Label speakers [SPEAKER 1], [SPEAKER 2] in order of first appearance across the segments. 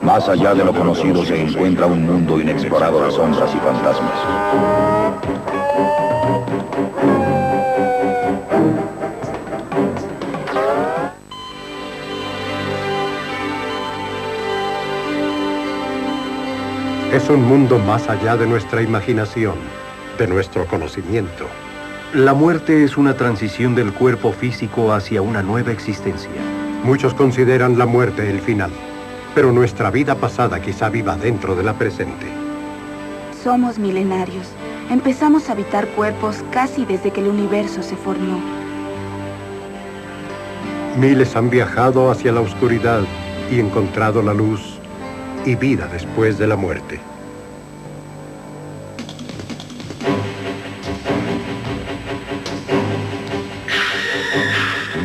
[SPEAKER 1] Más allá de lo conocido se encuentra un mundo inexplorado de sombras y fantasmas.
[SPEAKER 2] Es un mundo más allá de nuestra imaginación, de nuestro conocimiento.
[SPEAKER 3] La muerte es una transición del cuerpo físico hacia una nueva existencia.
[SPEAKER 2] Muchos consideran la muerte el final, pero nuestra vida pasada quizá viva dentro de la presente.
[SPEAKER 4] Somos milenarios. Empezamos a habitar cuerpos casi desde que el universo se formó.
[SPEAKER 2] Miles han viajado hacia la oscuridad y encontrado la luz y vida después de la muerte.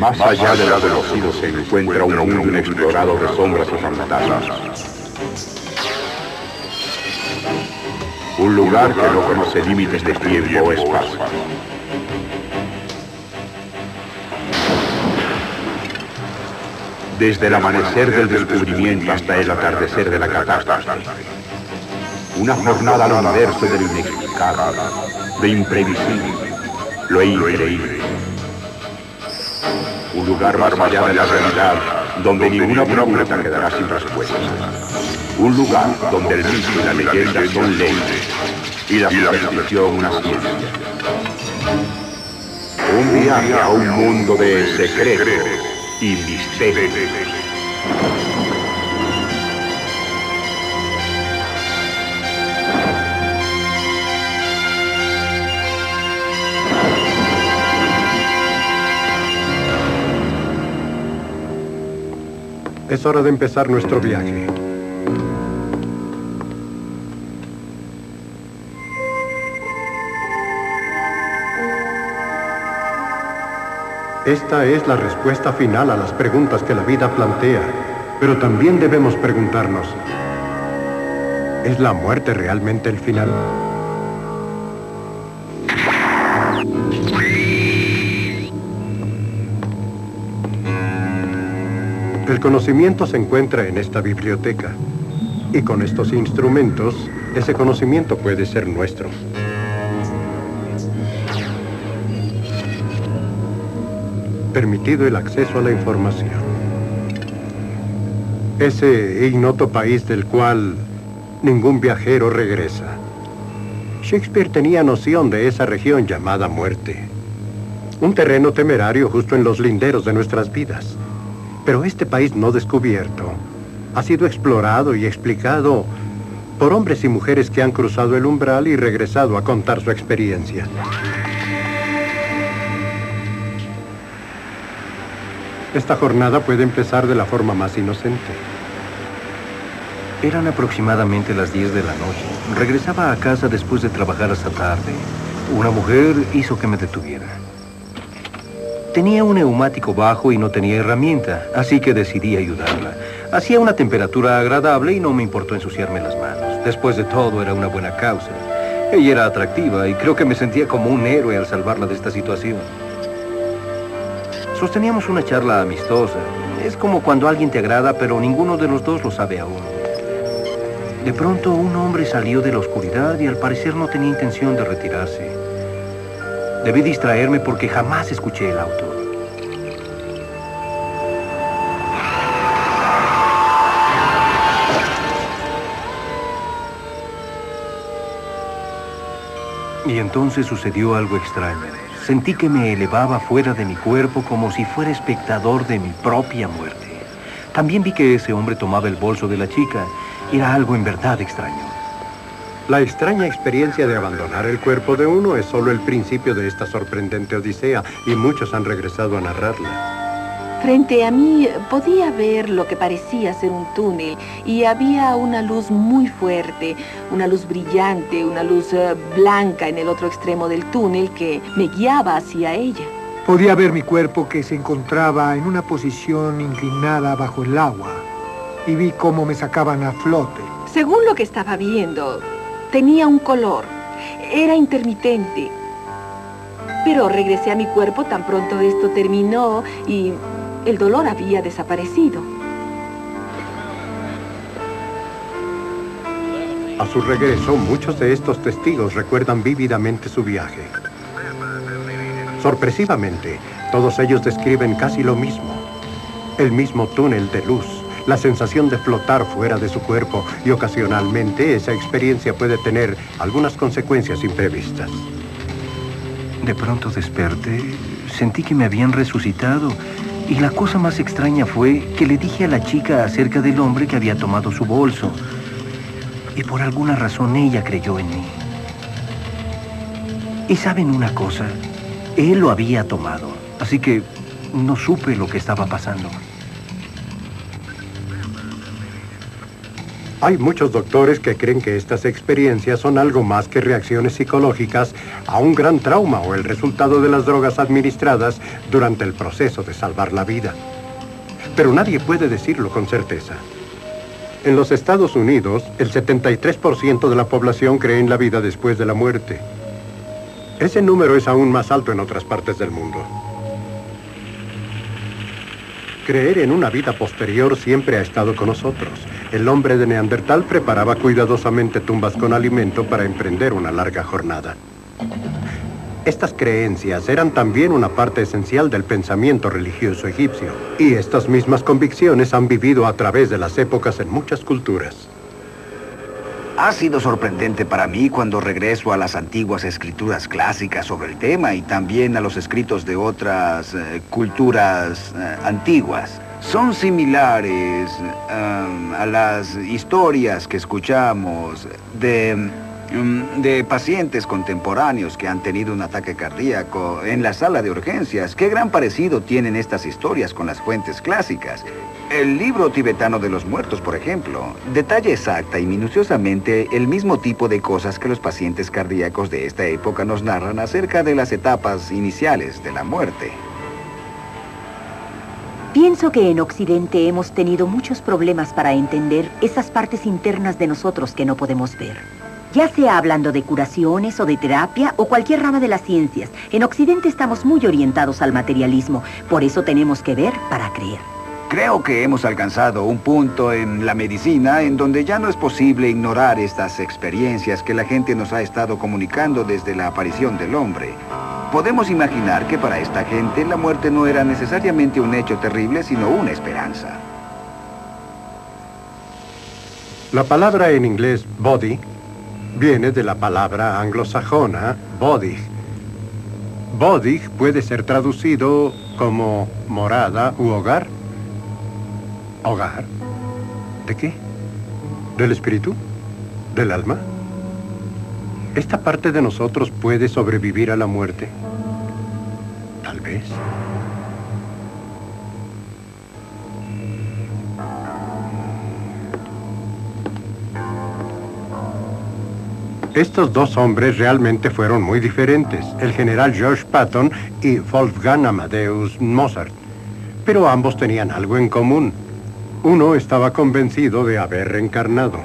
[SPEAKER 5] Más allá de lo conocido se encuentra un mundo inexplorado de sombras y fantasmas. Un lugar que no conoce límites de tiempo o espacio. Desde el amanecer del descubrimiento hasta el atardecer de la catástrofe. Una jornada al universo de lo inexplicable, de imprevisible, lo increíble. Un lugar más allá de la realidad, donde ninguna pregunta quedará sin respuesta. Un lugar donde el mito y la leyenda son leyes, y la superstición una ciencia. Un viaje a un mundo de secretos y misterios.
[SPEAKER 2] Es hora de empezar nuestro viaje. Esta es la respuesta final a las preguntas que la vida plantea, pero también debemos preguntarnos, ¿es la muerte realmente el final? El conocimiento se encuentra en esta biblioteca, y con estos instrumentos, ese conocimiento puede ser nuestro. Permitido el acceso a la información. Ese ignoto país del cual ningún viajero regresa. Shakespeare tenía noción de esa región llamada muerte. Un terreno temerario justo en los linderos de nuestras vidas. Pero este país no descubierto ha sido explorado y explicado por hombres y mujeres que han cruzado el umbral y regresado a contar su experiencia. Esta jornada puede empezar de la forma más inocente.
[SPEAKER 3] Eran aproximadamente las 10 de la noche. Regresaba a casa después de trabajar hasta tarde. Una mujer hizo que me detuviera. Tenía un neumático bajo y no tenía herramienta, así que decidí ayudarla. Hacía una temperatura agradable y no me importó ensuciarme las manos. Después de todo, era una buena causa. Ella era atractiva y creo que me sentía como un héroe al salvarla de esta situación. Sosteníamos una charla amistosa. Es como cuando alguien te agrada, pero ninguno de los dos lo sabe aún. De pronto, un hombre salió de la oscuridad y al parecer no tenía intención de retirarse. Debí distraerme porque jamás escuché el auto. Y entonces sucedió algo extraño. Sentí que me elevaba fuera de mi cuerpo como si fuera espectador de mi propia muerte. También vi que ese hombre tomaba el bolso de la chica. Era algo en verdad extraño.
[SPEAKER 2] La extraña experiencia de abandonar el cuerpo de uno es solo el principio de esta sorprendente odisea y muchos han regresado a narrarla.
[SPEAKER 4] Frente a mí podía ver lo que parecía ser un túnel y había una luz muy fuerte, una luz brillante, una luz blanca en el otro extremo del túnel que me guiaba hacia ella.
[SPEAKER 6] Podía ver mi cuerpo que se encontraba en una posición inclinada bajo el agua y vi cómo me sacaban a flote.
[SPEAKER 4] Según lo que estaba viendo, tenía un color. Era intermitente. Pero regresé a mi cuerpo tan pronto esto terminó y el dolor había desaparecido.
[SPEAKER 2] A su regreso, muchos de estos testigos recuerdan vívidamente su viaje. Sorpresivamente, todos ellos describen casi lo mismo. El mismo túnel de luz, la sensación de flotar fuera de su cuerpo, y ocasionalmente esa experiencia puede tener algunas consecuencias imprevistas.
[SPEAKER 3] De pronto desperté, sentí que me habían resucitado, y la cosa más extraña fue que le dije a la chica acerca del hombre que había tomado su bolso, y por alguna razón ella creyó en mí. Y ¿saben una cosa? Él lo había tomado, así que no supe lo que estaba pasando.
[SPEAKER 2] Hay muchos doctores que creen que estas experiencias son algo más que reacciones psicológicas a un gran trauma o el resultado de las drogas administradas durante el proceso de salvar la vida. Pero nadie puede decirlo con certeza. En los Estados Unidos, el 73% de la población cree en la vida después de la muerte. Ese número es aún más alto en otras partes del mundo. Creer en una vida posterior siempre ha estado con nosotros. El hombre de Neandertal preparaba cuidadosamente tumbas con alimento para emprender una larga jornada. Estas creencias eran también una parte esencial del pensamiento religioso egipcio, y estas mismas convicciones han vivido a través de las épocas en muchas culturas.
[SPEAKER 7] Ha sido sorprendente para mí cuando regreso a las antiguas escrituras clásicas sobre el tema y también a los escritos de otras culturas antiguas. Son similares a las historias que escuchamos de pacientes contemporáneos que han tenido un ataque cardíaco en la sala de urgencias. ¿Qué gran parecido tienen estas historias con las fuentes clásicas? El libro tibetano de los muertos, por ejemplo, detalla exacta y minuciosamente el mismo tipo de cosas que los pacientes cardíacos de esta época nos narran acerca de las etapas iniciales de la muerte.
[SPEAKER 8] Pienso que en Occidente hemos tenido muchos problemas para entender esas partes internas de nosotros que no podemos ver. Ya sea hablando de curaciones o de terapia o cualquier rama de las ciencias, en Occidente estamos muy orientados al materialismo. Por eso tenemos que ver para creer.
[SPEAKER 7] Creo que hemos alcanzado un punto en la medicina en donde ya no es posible ignorar estas experiencias que la gente nos ha estado comunicando desde la aparición del hombre. Podemos imaginar que para esta gente la muerte no era necesariamente un hecho terrible, sino una esperanza.
[SPEAKER 2] La palabra en inglés body viene de la palabra anglosajona bodig. Bodig puede ser traducido como morada u hogar. ¿Hogar? ¿De qué? ¿Del espíritu? ¿Del alma? ¿Esta parte de nosotros puede sobrevivir a la muerte? Tal vez. Estos dos hombres realmente fueron muy diferentes, el general George Patton y Wolfgang Amadeus Mozart. Pero ambos tenían algo en común. Uno estaba convencido de haber reencarnado.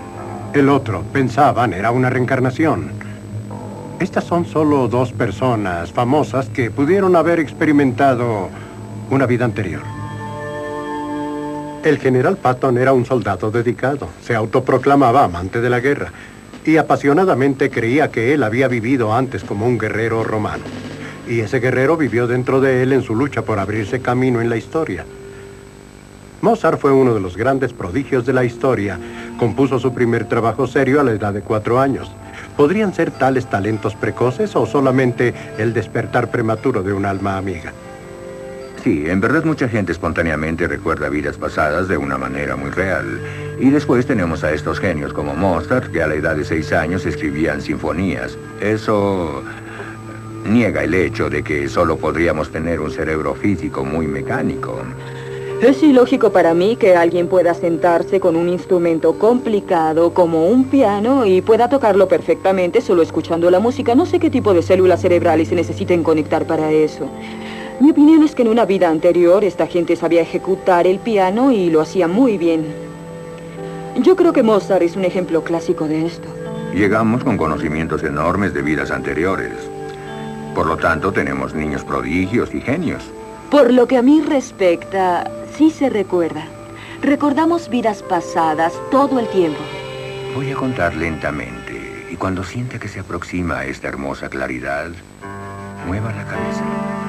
[SPEAKER 2] El otro pensaban era una reencarnación. Estas son solo dos personas famosas que pudieron haber experimentado una vida anterior. El general Patton era un soldado dedicado. Se autoproclamaba amante de la guerra y apasionadamente creía que él había vivido antes como un guerrero romano. Y ese guerrero vivió dentro de él en su lucha por abrirse camino en la historia. Mozart fue uno de los grandes prodigios de la historia. Compuso su primer trabajo serio a la edad de 4 años. ¿Podrían ser tales talentos precoces o solamente el despertar prematuro de un alma amiga?
[SPEAKER 5] Sí, en verdad mucha gente espontáneamente recuerda vidas pasadas de una manera muy real. Y después tenemos a estos genios como Mozart, que a la edad de 6 años escribían sinfonías. Eso niega el hecho de que solo podríamos tener un cerebro físico muy mecánico.
[SPEAKER 9] Es ilógico para mí que alguien pueda sentarse con un instrumento complicado como un piano y pueda tocarlo perfectamente solo escuchando la música. No sé qué tipo de células cerebrales se necesiten conectar para eso. Mi opinión es que en una vida anterior esta gente sabía ejecutar el piano y lo hacía muy bien. Yo creo que Mozart es un ejemplo clásico de esto.
[SPEAKER 5] Llegamos con conocimientos enormes de vidas anteriores. Por lo tanto, tenemos niños prodigios y genios.
[SPEAKER 4] Por lo que a mí respecta, sí se recuerda. Recordamos vidas pasadas todo el tiempo.
[SPEAKER 5] Voy a contar lentamente, y cuando sienta que se aproxima a esta hermosa claridad, mueva la cabeza.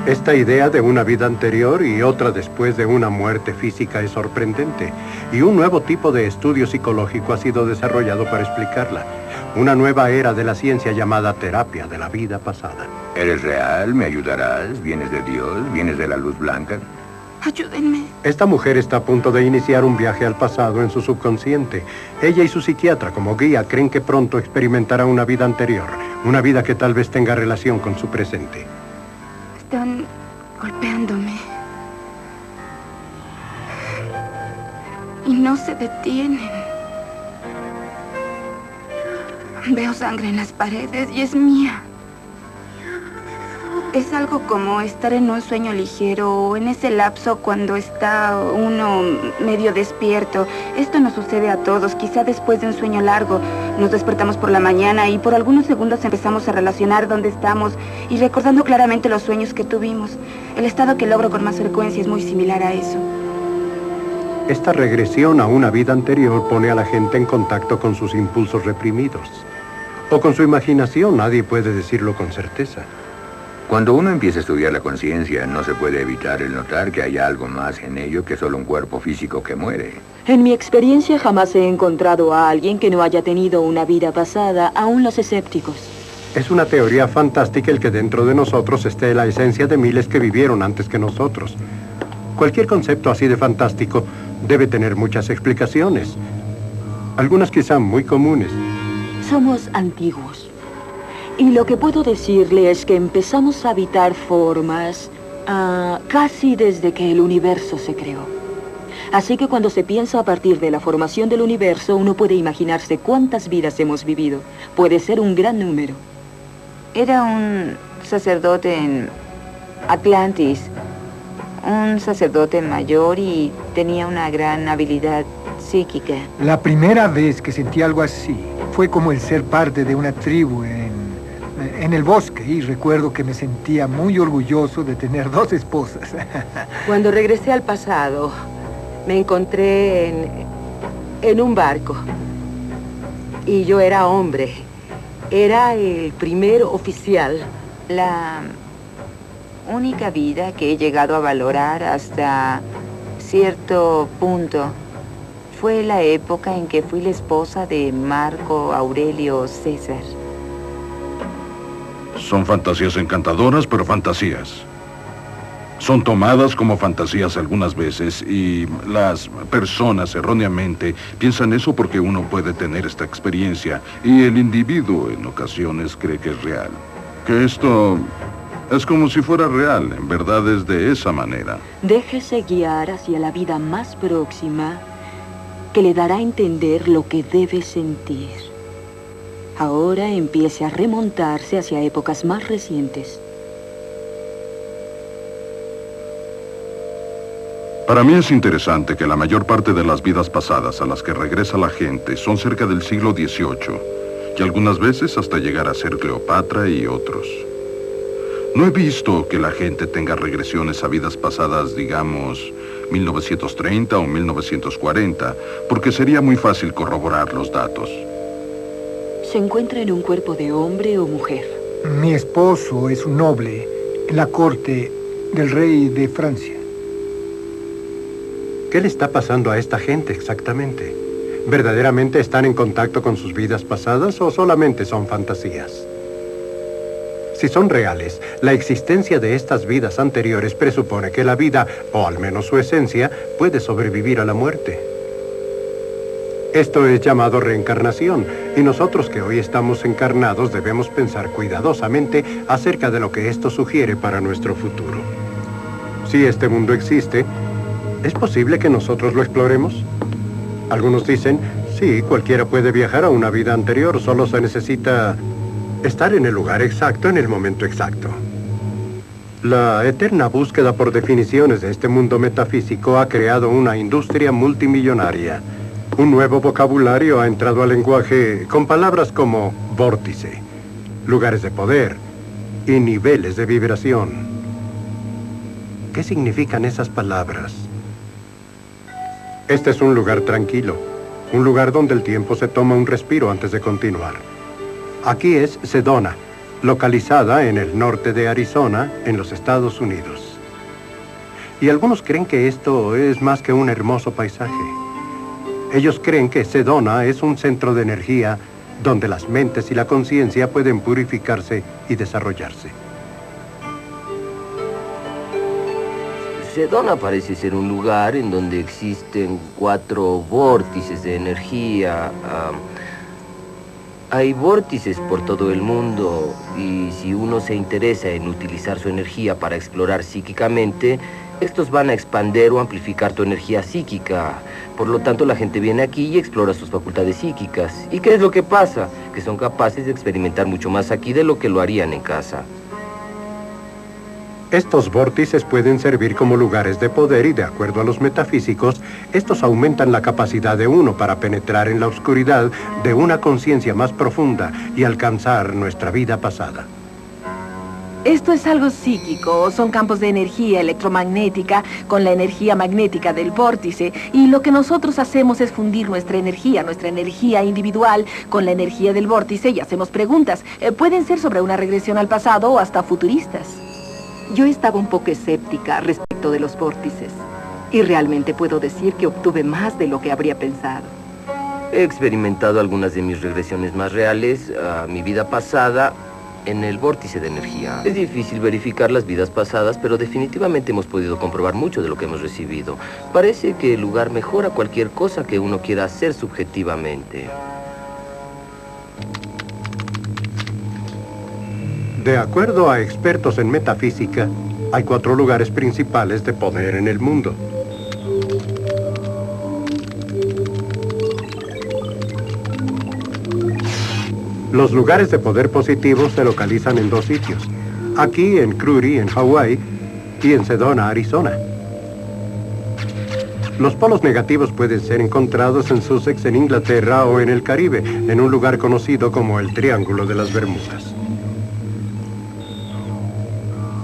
[SPEAKER 2] Esta idea de una vida anterior y otra después de una muerte física es sorprendente, y un nuevo tipo de estudio psicológico ha sido desarrollado para explicarla. Una nueva era de la ciencia llamada terapia de la vida pasada.
[SPEAKER 5] ¿Eres real? ¿Me ayudarás? ¿Vienes de Dios? ¿Vienes de la luz blanca?
[SPEAKER 10] Ayúdenme.
[SPEAKER 2] Esta mujer está a punto de iniciar un viaje al pasado en su subconsciente. Ella y su psiquiatra como guía creen que pronto experimentará una vida anterior, una vida que tal vez tenga relación con su presente.
[SPEAKER 10] Están golpeándome. Y no se detienen. Veo sangre en las paredes y es mía. Es algo como estar en un sueño ligero o en ese lapso cuando está uno medio despierto. Esto nos sucede a todos, quizá después de un sueño largo. Nos despertamos por la mañana y por algunos segundos empezamos a relacionar dónde estamos y recordando claramente los sueños que tuvimos. El estado que logro con más frecuencia es muy similar a eso.
[SPEAKER 2] Esta regresión a una vida anterior pone a la gente en contacto con sus impulsos reprimidos. O con su imaginación, nadie puede decirlo con certeza.
[SPEAKER 5] Cuando uno empieza a estudiar la conciencia, no se puede evitar el notar que hay algo más en ello que solo un cuerpo físico que muere.
[SPEAKER 9] En mi experiencia jamás he encontrado a alguien que no haya tenido una vida pasada, aún los escépticos.
[SPEAKER 2] Es una teoría fantástica el que dentro de nosotros esté la esencia de miles que vivieron antes que nosotros. Cualquier concepto así de fantástico debe tener muchas explicaciones. Algunas quizá muy comunes.
[SPEAKER 9] Somos antiguos. Y lo que puedo decirle es que empezamos a habitar formas casi desde que el universo se creó. Así que cuando se piensa a partir de la formación del universo, uno puede imaginarse cuántas vidas hemos vivido. Puede ser un gran número.
[SPEAKER 11] Era un sacerdote en Atlantis. Un sacerdote mayor y tenía una gran habilidad psíquica.
[SPEAKER 6] La primera vez que sentí algo así fue como el ser parte de una tribu en el bosque, y recuerdo que me sentía muy orgulloso de tener 2 esposas.
[SPEAKER 4] Cuando regresé al pasado, me encontré en un barco. Y yo era hombre. Era el primer oficial.
[SPEAKER 11] La única vida que he llegado a valorar hasta cierto punto fue la época en que fui la esposa de Marco Aurelio César.
[SPEAKER 12] Son fantasías encantadoras, pero fantasías. Son tomadas como fantasías algunas veces y las personas erróneamente piensan eso porque uno puede tener esta experiencia y el individuo en ocasiones cree que es real. Que esto es como si fuera real, en verdad es de esa manera.
[SPEAKER 9] Déjese guiar hacia la vida más próxima que le dará a entender lo que debe sentir. Ahora empiece a remontarse hacia épocas más recientes.
[SPEAKER 12] Para mí es interesante que la mayor parte de las vidas pasadas a las que regresa la gente son cerca del siglo XVIII, y algunas veces hasta llegar a ser Cleopatra y otros. No he visto que la gente tenga regresiones a vidas pasadas, digamos, 1930 o 1940, porque sería muy fácil corroborar los datos.
[SPEAKER 9] ¿Se encuentra en un cuerpo de hombre o mujer?
[SPEAKER 6] Mi esposo es un noble en la corte del rey de Francia.
[SPEAKER 2] ¿Qué le está pasando a esta gente exactamente? ¿Verdaderamente están en contacto con sus vidas pasadas o solamente son fantasías? Si son reales, la existencia de estas vidas anteriores presupone que la vida, o al menos su esencia, puede sobrevivir a la muerte. Esto es llamado reencarnación, y nosotros que hoy estamos encarnados debemos pensar cuidadosamente acerca de lo que esto sugiere para nuestro futuro. Si este mundo existe, ¿es posible que nosotros lo exploremos? Algunos dicen, sí, cualquiera puede viajar a una vida anterior, solo se necesita estar en el lugar exacto en el momento exacto. La eterna búsqueda por definiciones de este mundo metafísico ha creado una industria multimillonaria. Un nuevo vocabulario ha entrado al lenguaje con palabras como vórtice, lugares de poder y niveles de vibración. ¿Qué significan esas palabras? Este es un lugar tranquilo. un lugar donde el tiempo se toma un respiro antes de continuar. Aquí es Sedona, localizada en el norte de Arizona, en los Estados Unidos. Y algunos creen que esto es más que un hermoso paisaje. Ellos creen que Sedona es un centro de energía donde las mentes y la conciencia pueden purificarse y desarrollarse.
[SPEAKER 13] Sedona parece ser un lugar en donde existen 4 vórtices de energía. Hay vórtices por todo el mundo y si uno se interesa en utilizar su energía para explorar psíquicamente, estos van a expandir o amplificar tu energía psíquica. Por lo tanto, la gente viene aquí y explora sus facultades psíquicas. ¿Y qué es lo que pasa? Que son capaces de experimentar mucho más aquí de lo que lo harían en casa.
[SPEAKER 2] Estos vórtices pueden servir como lugares de poder y, de acuerdo a los metafísicos, estos aumentan la capacidad de uno para penetrar en la oscuridad de una conciencia más profunda y alcanzar nuestra vida pasada.
[SPEAKER 4] Esto es algo psíquico, son campos de energía electromagnética con la energía magnética del vórtice, y lo que nosotros hacemos es fundir nuestra energía individual con la energía del vórtice y hacemos preguntas. Pueden ser sobre una regresión al pasado o hasta futuristas.
[SPEAKER 8] Yo estaba un poco escéptica respecto de los vórtices, y realmente puedo decir que obtuve más de lo que habría pensado.
[SPEAKER 13] He experimentado algunas de mis regresiones más reales a mi vida pasada en el vórtice de energía. Es difícil verificar las vidas pasadas, pero definitivamente hemos podido comprobar mucho de lo que hemos recibido. Parece que el lugar mejora cualquier cosa que uno quiera hacer subjetivamente.
[SPEAKER 2] De acuerdo a expertos en metafísica, hay 4 lugares principales de poder en el mundo. Los lugares de poder positivos se localizan en 2 sitios. Aquí en Cruri, en Hawái, y en Sedona, Arizona. Los polos negativos pueden ser encontrados en Sussex, en Inglaterra, o en el Caribe, en un lugar conocido como el Triángulo de las Bermudas.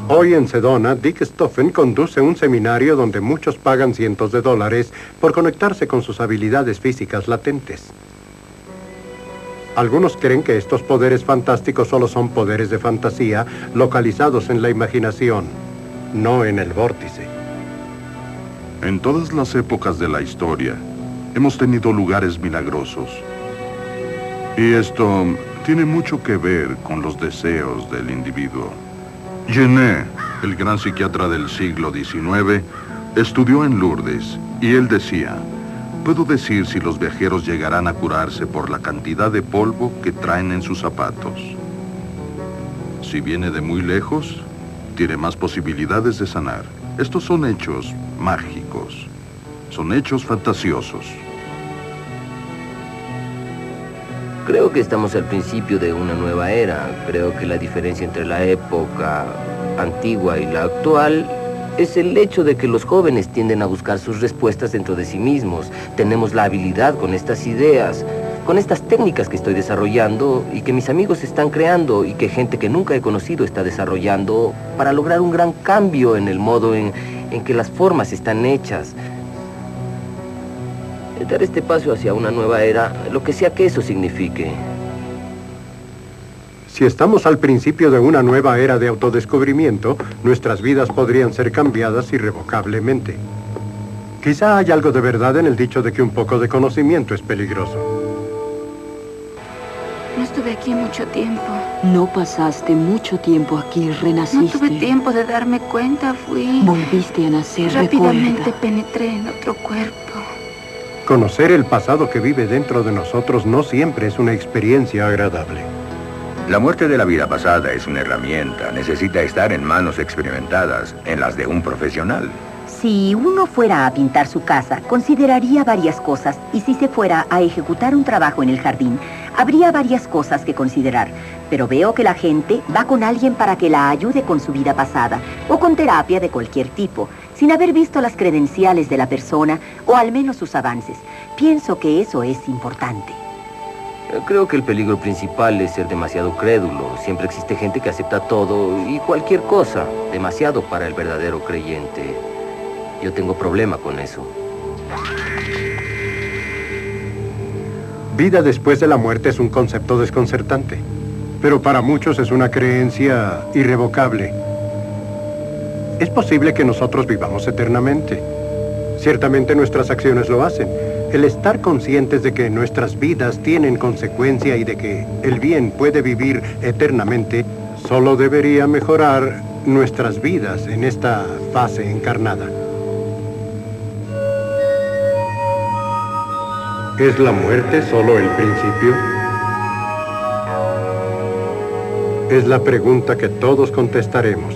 [SPEAKER 2] Hoy en Sedona, Dick Stoffen conduce un seminario donde muchos pagan cientos de dólares por conectarse con sus habilidades físicas latentes. Algunos creen que estos poderes fantásticos solo son poderes de fantasía localizados en la imaginación, no en el vórtice.
[SPEAKER 12] En todas las épocas de la historia, hemos tenido lugares milagrosos. Y esto tiene mucho que ver con los deseos del individuo. Genet, el gran psiquiatra del siglo XIX, estudió en Lourdes y él decía: puedo decir si los viajeros llegarán a curarse por la cantidad de polvo que traen en sus zapatos. Si viene de muy lejos, tiene más posibilidades de sanar. Estos son hechos mágicos, son hechos fantasiosos.
[SPEAKER 13] Creo que estamos al principio de una nueva era. Creo que la diferencia entre la época antigua y la actual es el hecho de que los jóvenes tienden a buscar sus respuestas dentro de sí mismos. Tenemos la habilidad con estas ideas, con estas técnicas que estoy desarrollando y que mis amigos están creando y que gente que nunca he conocido está desarrollando para lograr un gran cambio en el modo en que las formas están hechas. Dar este paso hacia una nueva era, lo que sea que eso signifique.
[SPEAKER 2] Si estamos al principio de una nueva era de autodescubrimiento, nuestras vidas podrían ser cambiadas irrevocablemente. Quizá haya algo de verdad en el dicho de que un poco de conocimiento es peligroso.
[SPEAKER 10] No estuve aquí mucho tiempo.
[SPEAKER 9] No pasaste mucho tiempo aquí, renaciste.
[SPEAKER 10] No tuve tiempo de darme cuenta, fui...
[SPEAKER 9] Volviste a nacer,
[SPEAKER 10] rápidamente
[SPEAKER 9] recuerda.
[SPEAKER 10] penetré en otro cuerpo.
[SPEAKER 2] Conocer el pasado que vive dentro de nosotros no siempre es una experiencia agradable.
[SPEAKER 5] La muerte de la vida pasada es una herramienta. Necesita estar en manos experimentadas, en las de un profesional.
[SPEAKER 8] Si uno fuera a pintar su casa, consideraría varias cosas, y si se fuera a ejecutar un trabajo en el jardín, habría varias cosas que considerar. Pero veo que la gente va con alguien para que la ayude con su vida pasada, o con terapia de cualquier tipo, sin haber visto las credenciales de la persona, o al menos sus avances. Pienso que eso es importante.
[SPEAKER 13] Creo que el peligro principal es ser demasiado crédulo. Siempre existe gente que acepta todo y cualquier cosa, demasiado para el verdadero creyente. Yo tengo problema con eso.
[SPEAKER 2] Vida después de la muerte es un concepto desconcertante, pero para muchos es una creencia irrevocable. Es posible que nosotros vivamos eternamente. Ciertamente nuestras acciones lo hacen. El estar conscientes de que nuestras vidas tienen consecuencia y de que el bien puede vivir eternamente, solo debería mejorar nuestras vidas en esta fase encarnada. ¿Es la muerte solo el principio? Es la pregunta que todos contestaremos.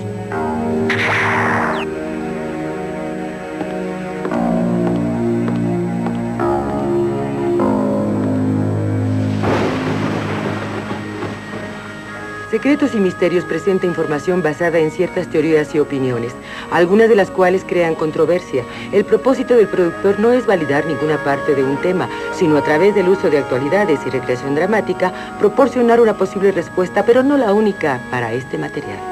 [SPEAKER 14] Secretos y Misterios presenta información basada en ciertas teorías y opiniones, algunas de las cuales crean controversia. El propósito del productor no es validar ninguna parte de un tema, sino a través del uso de actualidades y recreación dramática, proporcionar una posible respuesta, pero no la única para este material.